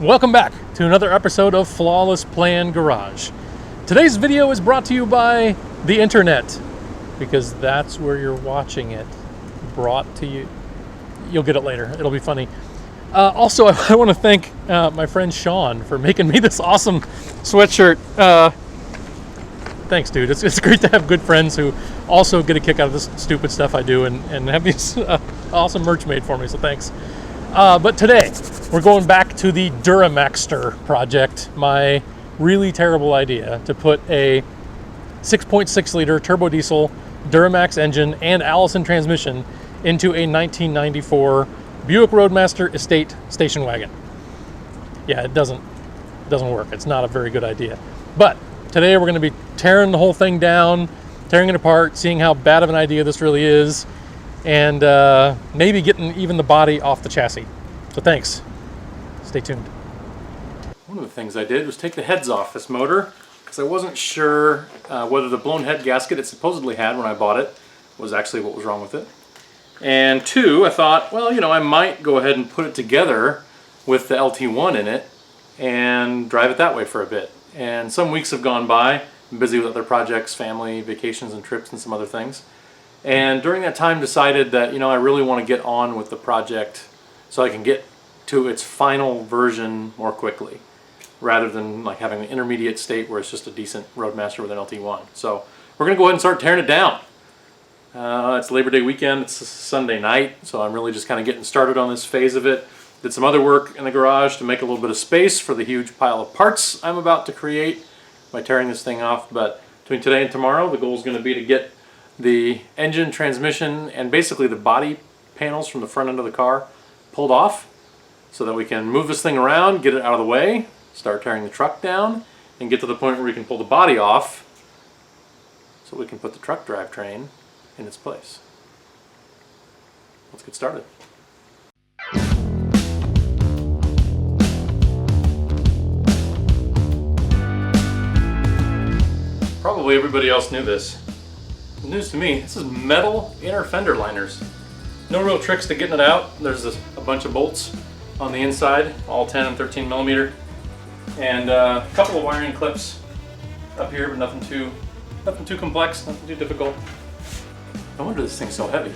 Welcome back to another episode of Flawless Plan Garage. Today's video is brought to you by the internet, because that's where you're watching it. Brought to you. You'll get it later. It'll be funny. Also, I want to thank my friend Sean for making me this awesome sweatshirt. Thanks, dude. It's great to have good friends who also get a kick out of this stupid stuff I do and have these awesome merch made for me, so thanks. But today, we're going back to the Duramaxster project, my really terrible idea to put a 6.6 liter turbo diesel Duramax engine and Allison transmission into a 1994 Buick Roadmaster Estate station wagon. Yeah, it doesn't work. It's not a very good idea. But today we're going to be tearing the whole thing down, tearing it apart, seeing how bad of an idea this really is, and maybe getting even the body off the chassis. So thanks. Stay tuned. One of the things I did was take the heads off this motor because I wasn't sure whether the blown head gasket it supposedly had when I bought it was actually what was wrong with it. And two, I thought, well, you know, I might go ahead and put it together with the LT1 in it and drive it that way for a bit. And some weeks have gone by. I'm busy with other projects, family, vacations, and trips, and some other things. And during that time decided that, you know, I really want to get on with the project so I can get to its final version more quickly, rather than like having an intermediate state where it's just a decent Roadmaster with an LT1. So we're going to go ahead and start tearing it down. It's Labor Day weekend, it's Sunday night, so I'm really just kind of getting started on this phase of it. Did some other work in the garage to make a little bit of space for the huge pile of parts I'm about to create by tearing this thing off. But between today and tomorrow, the goal is going to be to get the engine, transmission, and basically the body panels from the front end of the car pulled off so that we can move this thing around, get it out of the way, start tearing the truck down, and get to the point where we can pull the body off so we can put the truck drivetrain in its place. Let's get started. Probably everybody else knew this. News to me, this is metal inner fender liners. No real tricks to getting it out. There's a bunch of bolts on the inside, all 10 and 13 millimeter, and a couple of wiring clips up here, but nothing too complex, nothing too difficult. No wonder this thing's so heavy.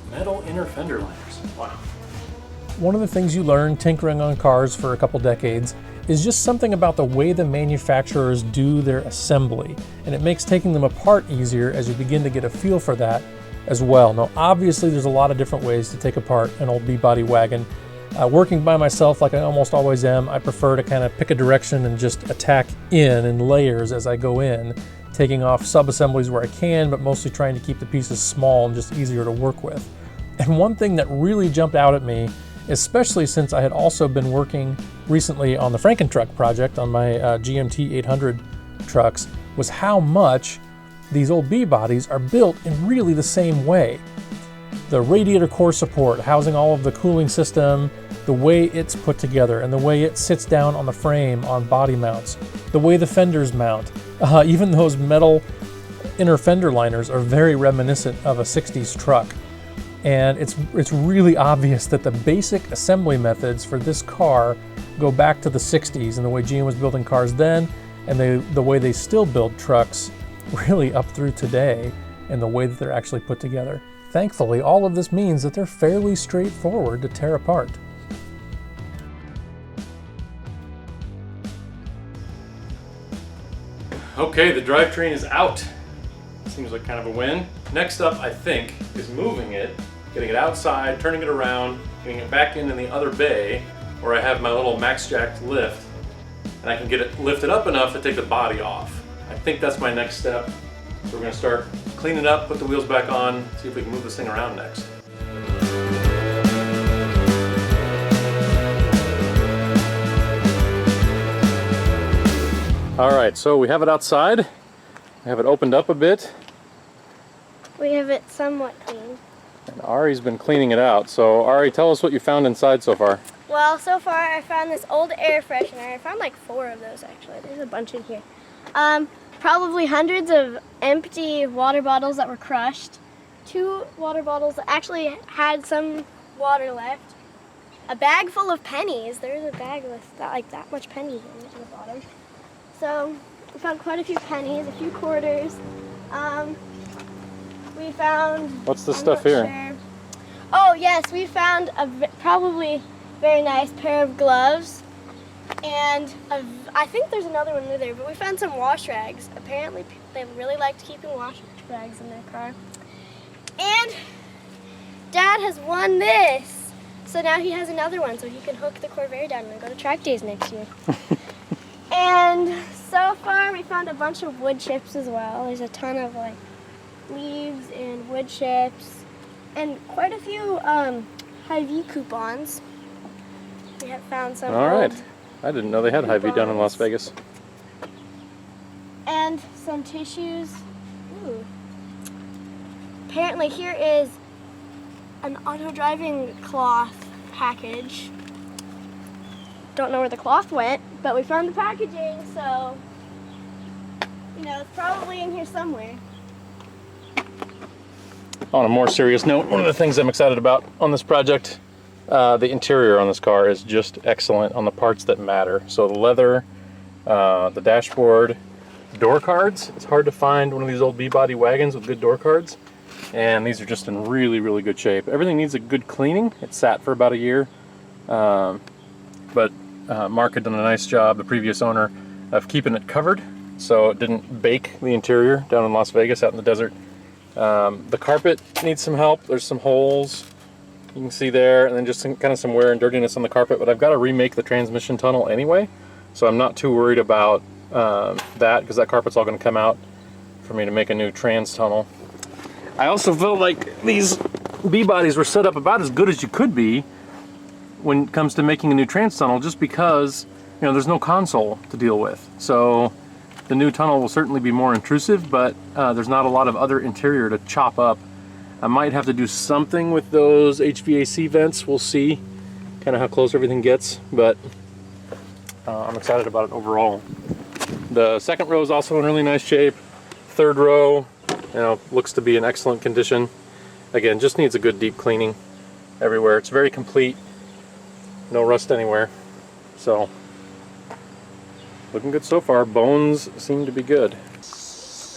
Metal inner fender liners. Wow. One of the things you learn tinkering on cars for a couple decades is just something about the way the manufacturers do their assembly, and it makes taking them apart easier as you begin to get a feel for that as well. Now obviously there's a lot of different ways to take apart an old B-body wagon. Working by myself like I almost always am, I prefer to kind of pick a direction and just attack in layers as I go in, taking off sub-assemblies where I can, but mostly trying to keep the pieces small and just easier to work with. And one thing that really jumped out at me, especially since I had also been working recently on the Frankentruck project on my GMT 800 trucks, was how much these old B-bodies are built in really the same way. The radiator core support, housing all of the cooling system, the way it's put together, and the way it sits down on the frame on body mounts, the way the fenders mount. Even those metal inner fender liners are very reminiscent of a 60s truck. And it's really obvious that the basic assembly methods for this car go back to the 60s and the way GM was building cars then, and the way they still build trucks really up through today, and the way that they're actually put together. Thankfully, all of this means that they're fairly straightforward to tear apart. Okay, the drivetrain is out. Seems like kind of a win. Next up, I think, is moving it, getting it outside, turning it around, getting it back in the other bay where I have my little max jacked lift, and I can get it lifted up enough to take the body off. I think that's my next step. So we're going to start cleaning up, put the wheels back on, see if we can move this thing around next. Alright, so we have it outside. We have it opened up a bit. We have it somewhat clean. And Ari's been cleaning it out. So Ari, tell us what you found inside so far. Well, so far I found this old air freshener. I found like 4 of those actually. There's a bunch in here. Probably hundreds of empty water bottles that were crushed. 2 water bottles that actually had some water left. a bag full of pennies. There's a bag with that much pennies in the bottom. So we found quite a few pennies, a few quarters. We found... What's this stuff here? Sure. Oh yes, we found a probably very nice pair of gloves. And I think there's another one in there, but we found some wash rags. Apparently they really liked keeping wash rags in their car. And Dad has won this. So now he has another one so he can hook the Corvair down and go to track days next year. And so far we found a bunch of wood chips as well. There's a ton of like leaves and wood chips and quite a few Hy-Vee coupons. We have found some. All right. I didn't know they had Hy-Vee down in Las Vegas. And some tissues. Ooh. Apparently here is an auto-driving cloth package. Don't know where the cloth went, but we found the packaging, so it's probably in here somewhere. On a more serious note, one of the things I'm excited about on this project, the interior on this car is just excellent on the parts that matter. So the leather, the dashboard, door cards. It's hard to find one of these old B-body wagons with good door cards, and these are just in really, really good shape. Everything needs a good cleaning. It sat for about a year, but Mark had done a nice job, the previous owner, of keeping it covered so it didn't bake the interior down in Las Vegas out in the desert. The carpet needs some help. There's some holes you can see there, and then just kind of some wear and dirtiness on the carpet, but I've got to remake the transmission tunnel anyway, so I'm not too worried about that, because that carpet's all going to come out for me to make a new trans tunnel. I also felt like these B-bodies were set up about as good as you could be when it comes to making a new trans tunnel, just because there's no console to deal with. So the new tunnel will certainly be more intrusive, but there's not a lot of other interior to chop up. I might have to do something with those HVAC vents. We'll see kind of how close everything gets, but I'm excited about it overall. The second row is also in really nice shape. Third row, looks to be in excellent condition. Again, just needs a good deep cleaning everywhere. It's very complete, no rust anywhere. So, looking good so far. Bones seem to be good.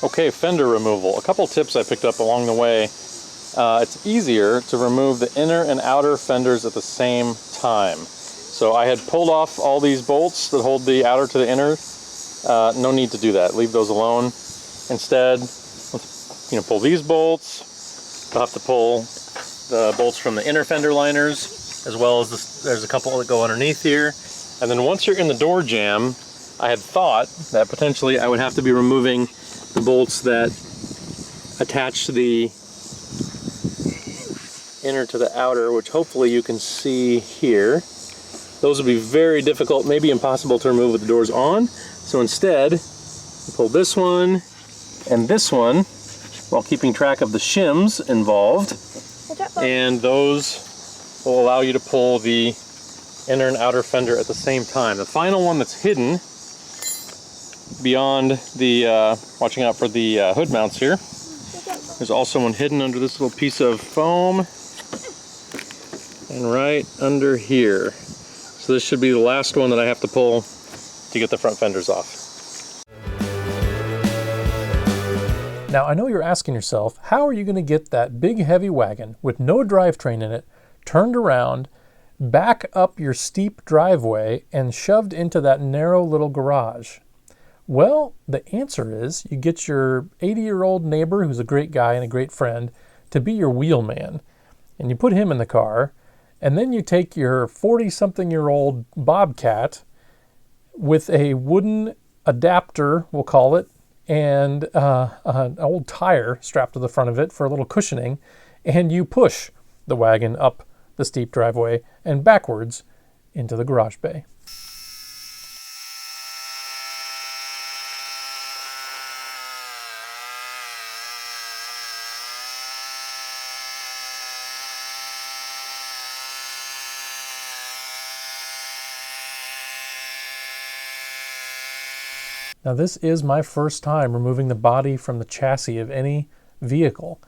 Okay, fender removal. A couple tips I picked up along the way. It's easier to remove the inner and outer fenders at the same time. So I had pulled off all these bolts that hold the outer to the inner. No need to do that. Leave those alone. Instead, pull these bolts. You'll have to pull the bolts from the inner fender liners, as well as there's a couple that go underneath here. And then once you're in the door jamb, I had thought that potentially I would have to be removing the bolts that attach the inner to the outer, which hopefully you can see here. Those would be very difficult, maybe impossible to remove with the doors on. So instead, you pull this one and this one while keeping track of the shims involved. And those will allow you to pull the inner and outer fender at the same time. The final one that's hidden beyond the, watching out for the hood mounts here, there's also one hidden under this little piece of foam and right under here. So this should be the last one that I have to pull to get the front fenders off. Now I know you're asking yourself, how are you going to get that big heavy wagon with no drivetrain in it turned around, back up your steep driveway, and shoved into that narrow little garage? Well, the answer is you get your 80-year-old neighbor, who's a great guy and a great friend, to be your wheelman. And you put him in the car, and then you take your 40-something-year-old Bobcat with a wooden adapter, we'll call it, and an old tire strapped to the front of it for a little cushioning, and you push the wagon up the steep driveway and backwards into the garage bay. Now this is my first time removing the body from the chassis of any vehicle,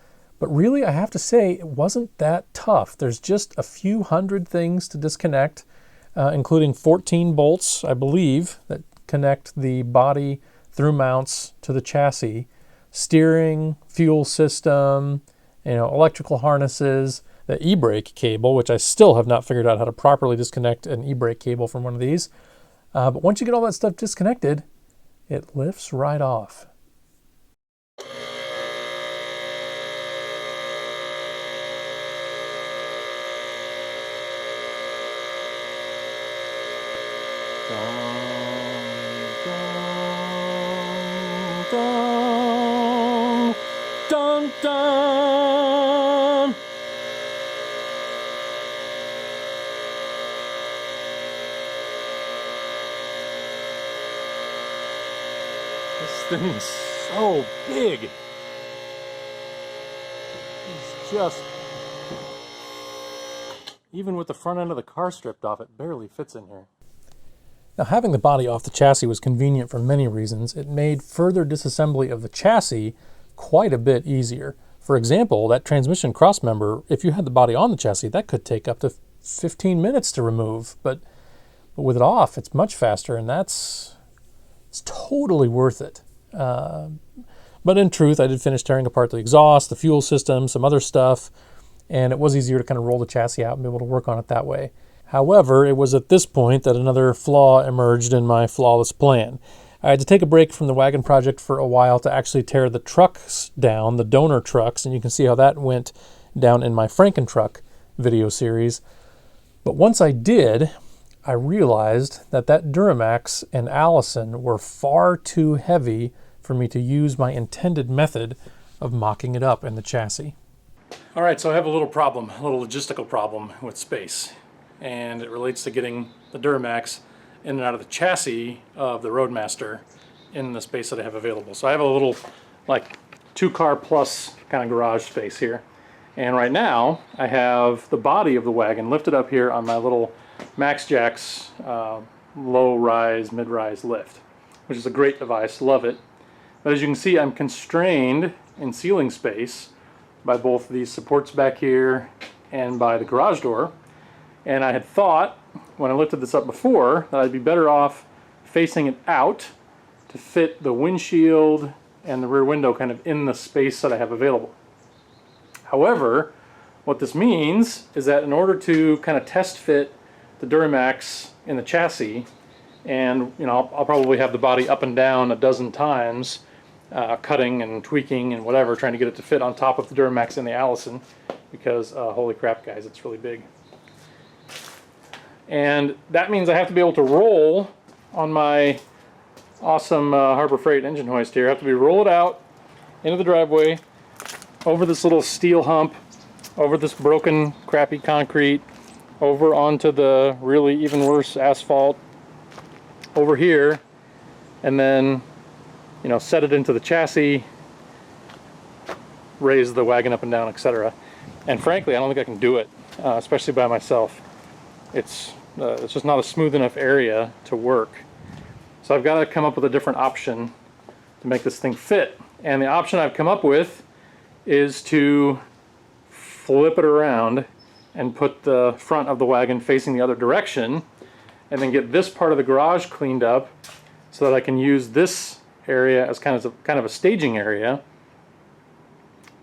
But really, I have to say, it wasn't that tough. There's just a few hundred things to disconnect, including 14 bolts, I believe, that connect the body through mounts to the chassis, steering, fuel system, electrical harnesses, the e-brake cable, which I still have not figured out how to properly disconnect an e-brake cable from one of these. But once you get all that stuff disconnected, it lifts right off. Dun, dun, dun. This thing's so big. It's just, even with the front end of the car stripped off, it barely fits in here. Now, having the body off the chassis was convenient for many reasons. It made further disassembly of the chassis quite a bit easier. For example, that transmission crossmember, if you had the body on the chassis, that could take up to 15 minutes to remove. But with it off, it's much faster, and it's totally worth it. But in truth, I did finish tearing apart the exhaust, the fuel system, some other stuff, and it was easier to kind of roll the chassis out and be able to work on it that way. However, it was at this point that another flaw emerged in my flawless plan. I had to take a break from the wagon project for a while to actually tear the trucks down, the donor trucks, and you can see how that went down in my Frankentruck video series. But once I did, I realized that Duramax and Allison were far too heavy for me to use my intended method of mocking it up in the chassis. All right, so I have a little problem, a little logistical problem with space. And it relates to getting the Duramax in and out of the chassis of the Roadmaster in the space that I have available. So I have a little, like, 2-car plus kind of garage space here. And right now, I have the body of the wagon lifted up here on my little Max Jacks low-rise, mid-rise lift, which is a great device, love it. But as you can see, I'm constrained in ceiling space by both these supports back here and by the garage door. And I had thought, when I lifted this up before, that I'd be better off facing it out to fit the windshield and the rear window kind of in the space that I have available. However, what this means is that in order to kind of test fit the Duramax in the chassis, and I'll probably have the body up and down a dozen times, cutting and tweaking and whatever, trying to get it to fit on top of the Duramax and the Allison, because holy crap guys, it's really big. And that means I have to be able to roll on my awesome Harbor Freight engine hoist here. I have to roll it out into the driveway, over this little steel hump, over this broken, crappy concrete, over onto the really even worse asphalt, over here, and then, set it into the chassis, raise the wagon up and down, etc. And frankly, I don't think I can do it, especially by myself. It's just not a smooth enough area to work. So I've got to come up with a different option to make this thing fit. And the option I've come up with is to flip it around and put the front of the wagon facing the other direction, and then get this part of the garage cleaned up so that I can use this area as kind of a staging area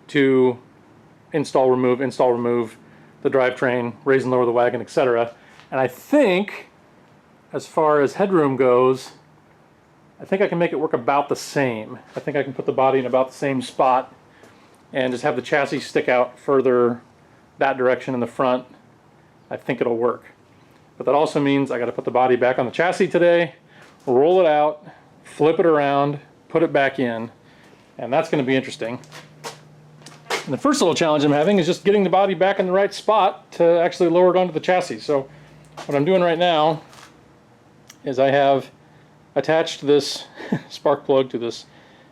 to install, remove the drivetrain, raise and lower the wagon, etc. And I think, as far as headroom goes, I think I can make it work about the same. I think I can put the body in about the same spot and just have the chassis stick out further that direction in the front. I think it'll work. But that also means I got to put the body back on the chassis today, roll it out, flip it around, put it back in, and that's going to be interesting. And the first little challenge I'm having is just getting the body back in the right spot to actually lower it onto the chassis. So what I'm doing right now is I have attached this spark plug to this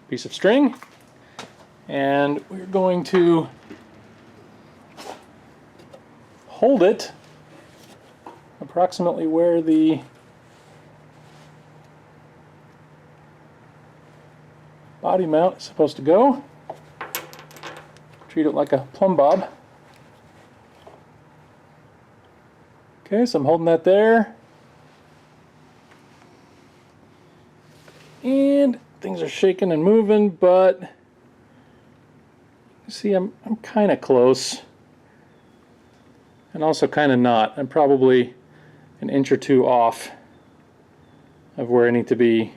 piece of string, and we're going to hold it approximately where the body mount is supposed to go. Treat it like a plumb bob. Okay, so I'm holding that there. And things are shaking and moving, but you see I'm kind of close. And also kind of not. I'm probably an inch or two off of where I need to be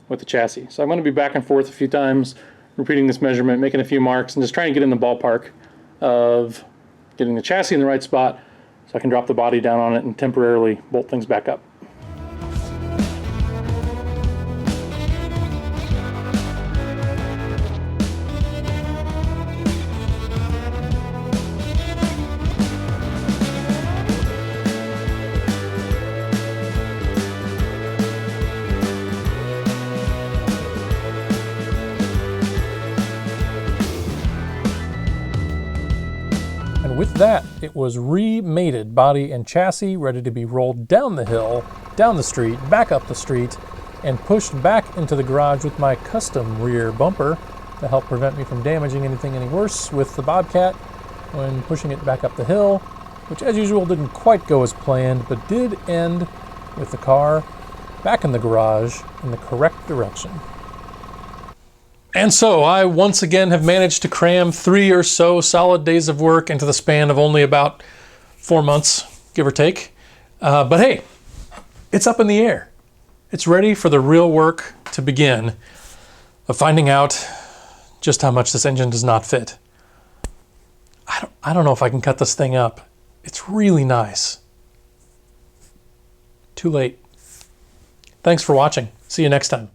with the chassis. So I'm going to be back and forth a few times, repeating this measurement, making a few marks, and just trying to get in the ballpark of getting the chassis in the right spot so I can drop the body down on it and temporarily bolt things back up. With that, it was remated body and chassis, ready to be rolled down the hill, down the street, back up the street, and pushed back into the garage with my custom rear bumper to help prevent me from damaging anything any worse with the Bobcat when pushing it back up the hill, which as usual didn't quite go as planned, but did end with the car back in the garage in the correct direction. And so I once again have managed to cram 3 or so solid days of work into the span of only about 4 months, give or take. But hey, it's up in the air. It's ready for the real work to begin of finding out just how much this engine does not fit. I don't know if I can cut this thing up. It's really nice. Too late. Thanks for watching. See you next time.